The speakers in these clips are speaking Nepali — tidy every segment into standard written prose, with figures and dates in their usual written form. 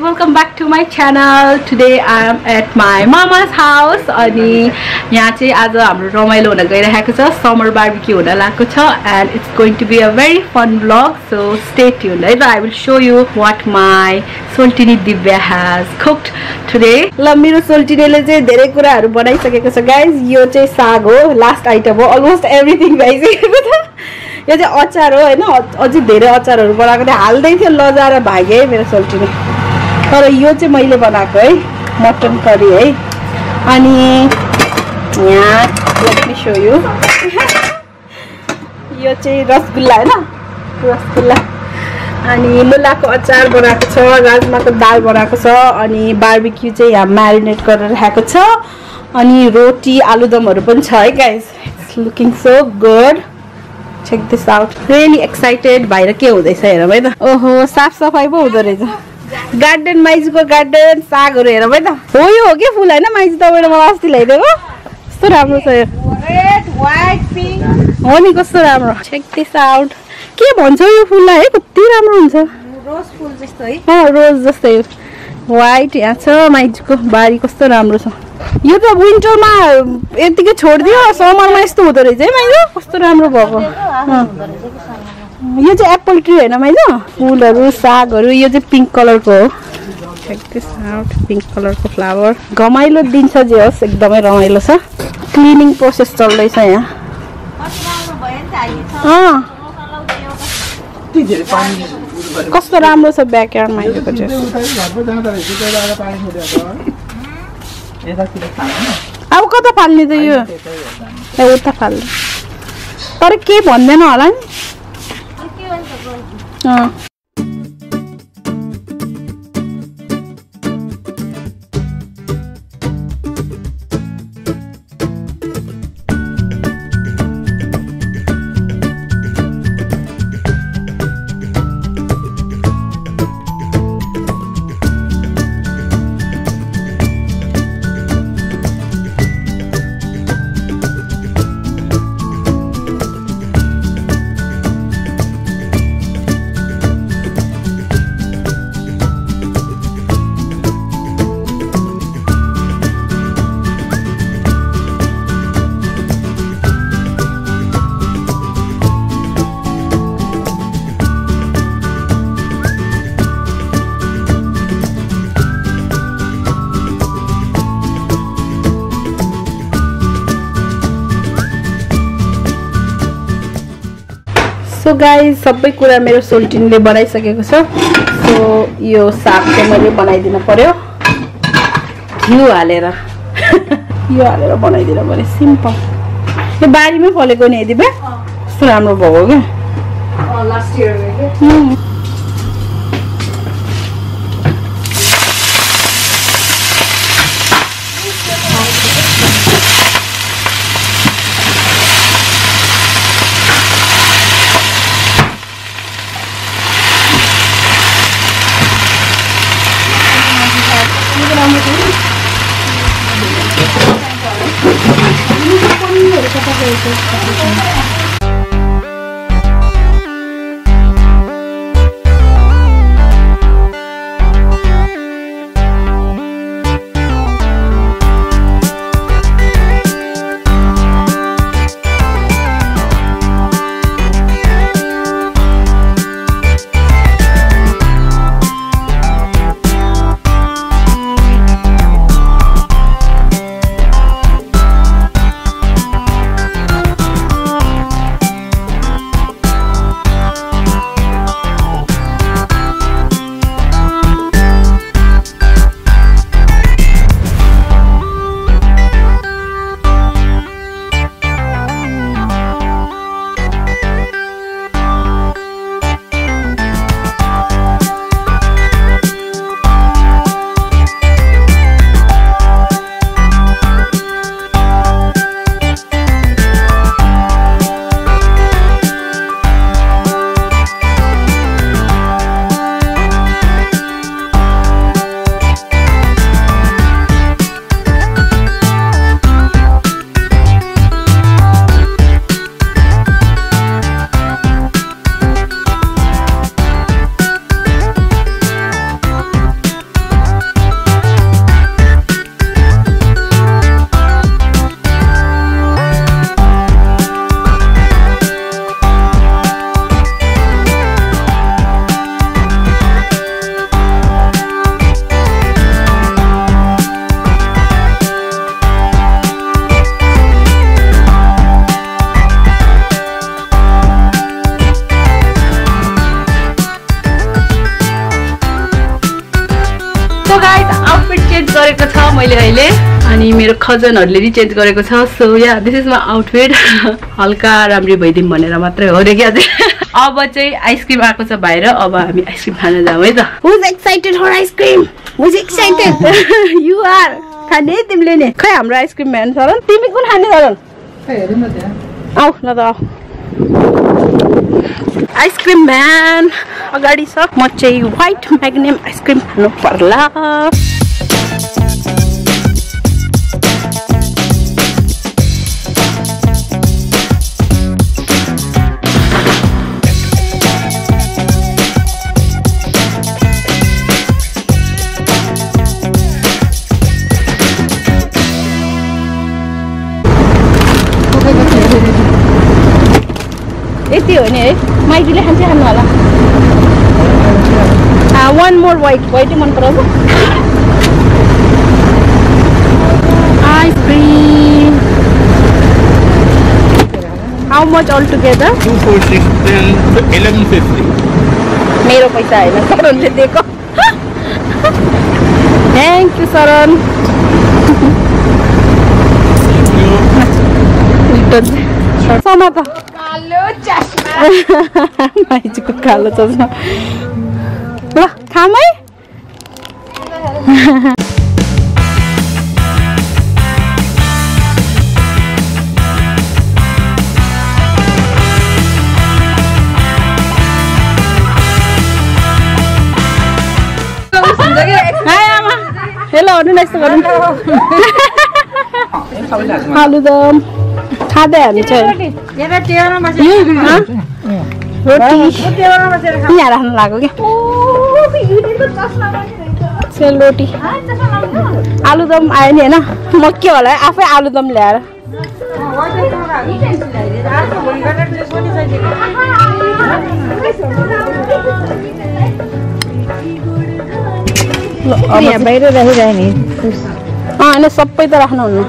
welcome back to my channel. Today I am at my mama's house. अनि यहाँ चाहिँ आज हाम्रो रमाइलो हुन गइरहेको छ, समर बारबेक्यू हुन लागेको छ and it's going to be a very fun vlog, so stay tuned. है त I will show you what my सोल्टिनी Divya has cooked today. ल मेरो सोल्टिनीले चाहिँ धेरै कुराहरु बनाइसकेको छ गाइस. यो चाहिँ साग हो, लास्ट आइटम हो. अलमोस्ट एभ्रीथिङ भइसकेको छ. यो चाहिँ अचार हो हैन, अझै धेरै अचारहरु बनाएको थियो, हाल्दै थियो लजाएर भागे मेरो सोल्टिनी. तर यो चाहिँ मैले बनाएको है, मटन करी है. अनि यहाँ लेट मी शो यु. यो चाहिँ रसगुल्ला हैन, रसगुल्ला. अनि मुलाको अचार बनाएको छ, राजमाको दाल बनाएको छ, अनि बारबेक्यू चाहिँ यहाँ म्यारिनेट गरेर राखेको छ. अनि रोटी आलुदमहरु पनि छ है guys. It's looking so good. Check this out. Really excited. बाहिर के हुँदैछ हेरौँ है त. ओहो साफ सफाई पो हुँदो रहेछ. गार्डन माइजूको गार्डन सागहरु हेरौँ है त. हो यो हो के फुल हैन माइजू तपाईले मलाई अस्ति ल्याइदिएको. कस्तो राम्रो छ यो. Red, white, pink. हो नि कस्तो राम्रो. Check this out. के भन्छ यो फुललाई है, कति राम्रो हुन्छ. रोज फुल जस्तो है. रोज जस्तै. व्हाइट यहाँ छ माइजूको बारी, कस्तो राम्रो छ. यो त विन्टरमा यतिकै छोड्दियो, समरमा यस्तो हुँदो रहेछ है माइजू. कस्तो राम्रो भएको. यो चाहिँ एप्पल ट्री हैन माइजू. फुलहरु सागहरु. यो चाहिँ पिंक कलरको हो. Check this out. पिंक कलरको फ्लावर. रमाइलो दिन छ जे होस्, एकदमै रमाइलो छ. क्लिनिङ प्रोसेस चल्दैछ यहाँ. कस्तो राम्रो छ ब्याकयार्ड माइजूको चाहिँ. अब कता फाल्ने त यो. उता फाल्ने. तर के भन्दैन होला नि. सो गाइस सबै कुरा मेरो सोल्टिनीले बनाइसकेको छ. सो यो साग चाहिँ मैले बनाइदिन पर्यो. घिउ हालेर यो हालेर बनाइदिन पर्यो. सिम्पल. यो बारीमै फलेको नि दिबे. कस्तो राम्रो भयो के. लास्ट इयर के. सो गाइज आउटफिट चेन्ज गरेको छ मैले अहिले अनि मेरो खजनहरूले नि चेन्ज गरेको छ so yeah this is my outfit हल्का राम्री भइदिउँ भनेर मात्रै हो क्या अब चाहिँ आइसक्रिम आएको छ बाहिर अब हामी आइसक्रिम खान जाउँ है त who's excited for ice cream who's excited you are खाने तिमीले नि खै हाम्रो आइसक्रिम भ्यान सरन तिमी कुन खाने सरन आऊ ल त आइसक्रिम भ्यान अगाडि छ म चाहिँ व्हाइट म्याग्नेम आइसक्रिम खानु पर्ला यति हो नि है माइतीले खान्छ खानु होला वान मोर व्हाइटै मन पराउँछ ice cream how much all together 246 1150 मेरो पैसा होइन शरणले दिएको थ्याङ्क यू शरण समाता कालो चस्मा माइजूको कालो चस्मा ल खाम है हेलो भन्नु न यस्तो गर्नु आलुदम खाँदै हामी चाहिँ रोटी यहाँ राख्नु लाग्यो क्या सेलरोटी आलुदम आयो नि होइन म के होला आफै आलुदम ल्याएर बाहिर राखिरहे नि होइन सबै त राख्नुहुन्न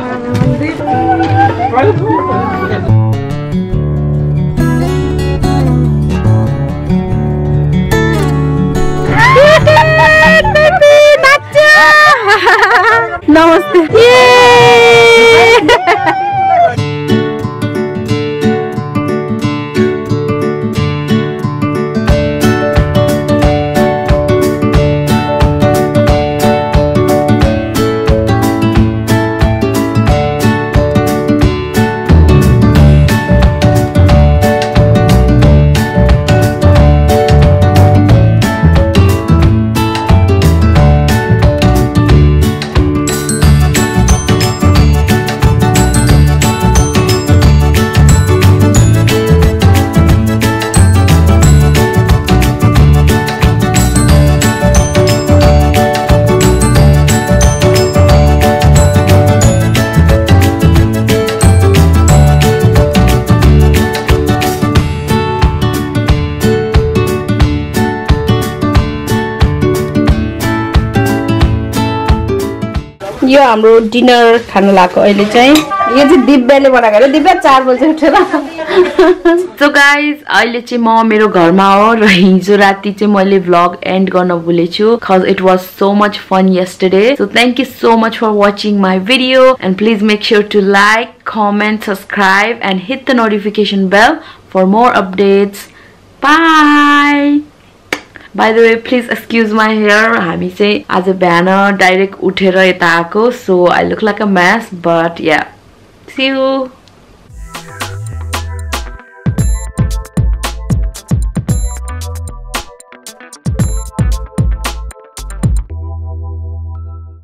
नमस्ते यो हाम्रो डिनर खानु लाग्यो अहिले चाहिँ यो चाहिँ दिव्याले बनाएको हो दिव्या 4 बजे उठेर सो गाइज अहिले चाहिँ म मेरो घरमा हो र हिजो राति चाहिँ मैले भ्लग एन्ड गर्न भुलेछु cause it was so much fun yesterday so thank you so much for watching my video and please make sure to like comment subscribe and hit the notification bell for more updates bye By the way, please excuse my hair. हामी चाहिँ आज बिहान डाइरेक्ट उठेर यता आएको so I look like a mess but yeah. See you.